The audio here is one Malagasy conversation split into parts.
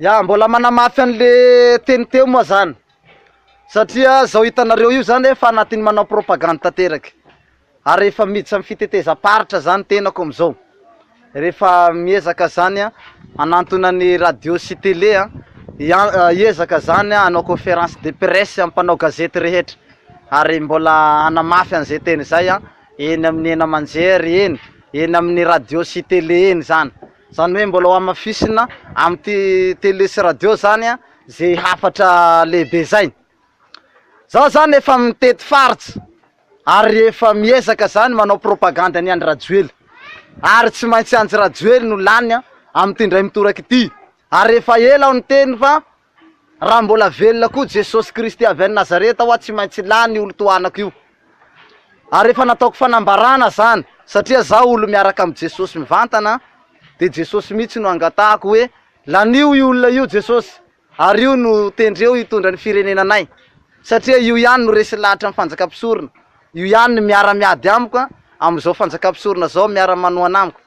Ya mbola manamafy an'le teny teo moa zany satria zao hitanareo io zany efa anatiny manao propagande tanteraky ary efa miditra amin'ny fitetezam-paritra zany tenako amizao rehefa miezaka zany anantona ny radio sy télé hiezaka zany hanao conférence de presse ampanao gazety rehetra ary mbola anamafy an'izay teny zay eny amin'ny ena manjery eny amin'ny radio sy télé eny zany hoe mbola ho amafisina amin'ny télé sy radio zany zay hafatra lehibe zay zao zany efa mitety faritra ary efa miezaka zany manao propagande ny Andry Rajoely ary tsy maintsy Andry Rajoely no lany amin'ny tindray mitoraky ity ary efa ela ao ny teny fa raha mbola velona koa Jesosy Kristy avy any Nazareta tsy maintsy lany olo toanako io ary efa nataoko fanambarana zany satria zaho olo miaraka amin'ny Jesosy mivantana de Jesosy mihitsy no angatahako hoe lanio io olona io Jesosy ary io no tendreo hitondra ny firenenanay satria io ihany no resy lahatra amin'ny fanjakam-pisorona io ihany no miara-miady amiko am'izao fanjakam-pisorona zao miara-manoana amiko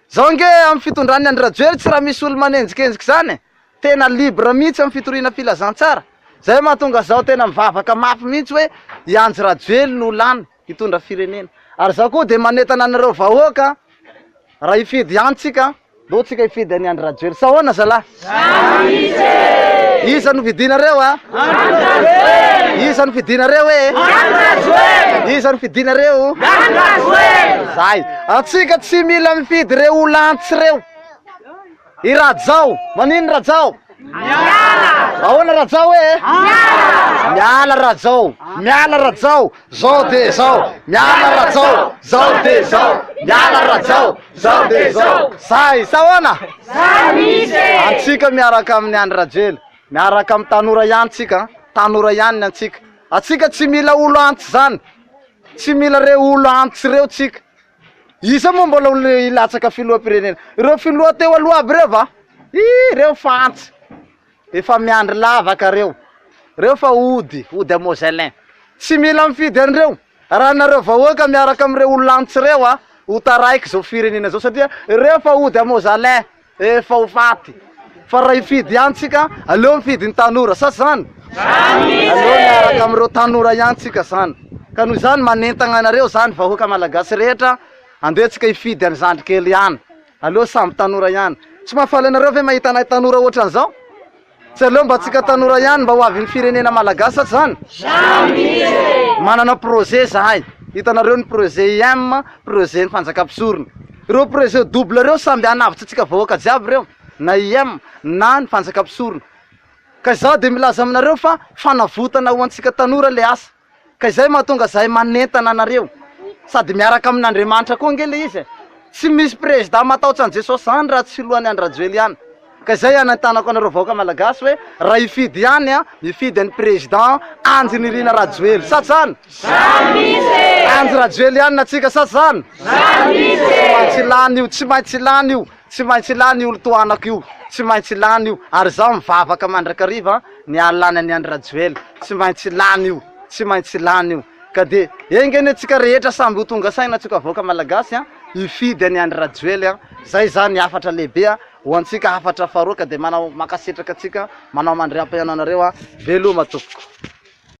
zao nge amin'ny fitondrany Andry Rajoely tsy raha misy olo manenjikenjiky zany tena libre mihitsy amin'ny fitoriana filazantsara zay mahatonga zao tena mivavaka mafy mihitsy hoe i Andry Rajoely no lany hitondra firenena ary zao koa de manetana anareo vahoaka raha ifidy ihany tsika do tsika ifidy any Andry Rajoely sahoana zalahy iza no vidinareo iza no vidinareo iza no vidinareo zay atsika tsy mila mifidy reo olo antsy reo i Rajao manino Rajao ahoana Rajao miala Rajao miala Rajao zao de zao miala Rajao zao de zao miala Rajao zao de zao zay sahoana antsika miaraka amin'ny Andry Rajoely miaraka amin'ny tanora ihany tsika tanora ihany antsika atsika tsy mila olo antsy zany tsy mila reo olo antsy reo tsika isa moa mbola olo ilatsaka filoham-pirenena reo filoha teo aloha aby reo va reo fa antsy efa miandry lavaka reo fa ody amozelin tsy mila mifidy an'ireo raha nareo vahoaka miaraka am'ireo olo antsy reo ho taraiky zao firenena zao satria reo fa ody amozelin efa ho faty fa raha ifidy ihany tsika aleo mifidy ny tanora sa zany aleo miaraka am'ireo tanora ihany tsika zany ka noho zany manentagna anareo zany vahoaka malagasy rehetra andeha tsika ifidy any zandrikely ihany aleo samby tanora ihany tsy mahafaly anareo ve mahita anay tanora ohatran'izao tsy aleo mba tsika tanora ihany mba ho avy ny firenena malagasy sa zany manana projet zahay hitanareo ny projet IM projet ny fanjakam-pisorona reo projet double reo samby anavitra tsika vahoaka jiaby reo na IM na ny fanjakam-pisorona ka zaho de milaza aminareo fa fanavotana ho antsika tanora le asa ka izay mahatonga zahay manentana anareo sady miaraka amin'Andriamanitra koa nge le izy tsy misy président matahotra an Jesosy zany raha tsy lohany Andry Rajoely ihany ka izay anentanako anareo vahoaka malagasy hoe raha ifidy ihany mifidy any président Andry Nirina Rajoely sa zany Andry Rajoely ihany natsika sa zany tsy maintsy lany io tsy maintsy lany olo toanako io tsy maintsy lany io ary zaho mivavaka mandrakariva ny alany any Andry Rajoely tsy maintsy lany io ka de engeny atsika rehetra samby ho tonga saina atsika vahoaka malagasy ifidy any Andry Rajoely zay zany hafatra lehibe ho antsika hafatra faharoa ka de manao makasetraka atsika manao mandram-pahaino anareo veloma tompoko